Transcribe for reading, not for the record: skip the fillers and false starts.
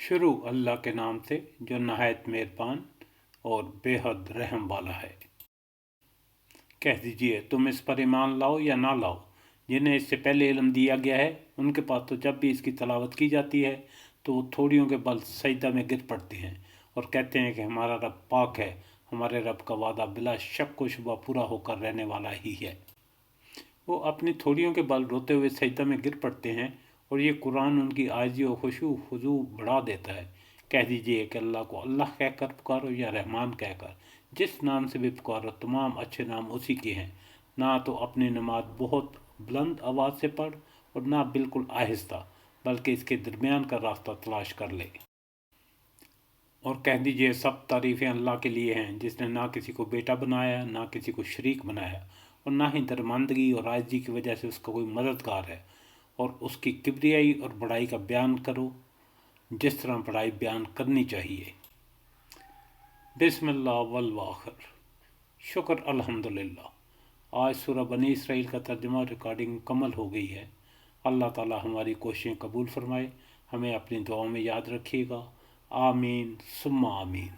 शुरू अल्लाह के नाम से जो नहायत मेहरबान और बेहद रहम वाला है। कह दीजिए, तुम इस पर ईमान लाओ या ना लाओ, जिन्हें इससे पहले इल्म दिया गया है उनके पास तो जब भी इसकी तलावत की जाती है तो वो थोड़ियों के बल सजदा में गिर पड़ते हैं और कहते हैं कि हमारा रब पाक है, हमारे रब का वादा बिला शक व शुबा पूरा होकर रहने वाला ही है। वो अपनी थोड़ियों के बल रोते हुए सजदा में गिर पड़ते हैं और ये कुरान उनकी आजी और खुशू हुजू बढ़ा देता है। कह दीजिए कि अल्लाह को अल्लाह कहकर पुकारो या रहमान कहकर, जिस नाम से भी पुकारो तमाम अच्छे नाम उसी के हैं। ना तो अपनी नमाज बहुत बुलंद आवाज़ से पढ़ और ना बिल्कुल आहिस्ता, बल्कि इसके दरमियान का रास्ता तलाश कर ले। और कह दीजिए, सब तारीफ़ें अल्लाह के लिए हैं जिसने ना किसी को बेटा बनाया, ना किसी को शरीक बनाया, और ना ही दरमंदगी और आजिज़ी की वजह से उसका कोई मददगार है। और उसकी किबरियाई और बड़ाई का बयान करो जिस तरह बड़ाई बयान करनी चाहिए। बिस्मिल्लाह वल आखिर, शुक्र अल्हम्दुलिल्लाह। आज सूरह बनी इसराइल का तर्जुमा रिकॉर्डिंग मुकम्मल हो गई है। अल्लाह ताला हमारी कोशिशें कबूल फरमाए, हमें अपनी दुआओं में याद रखिएगा। आमीन सुम्मा आमीन।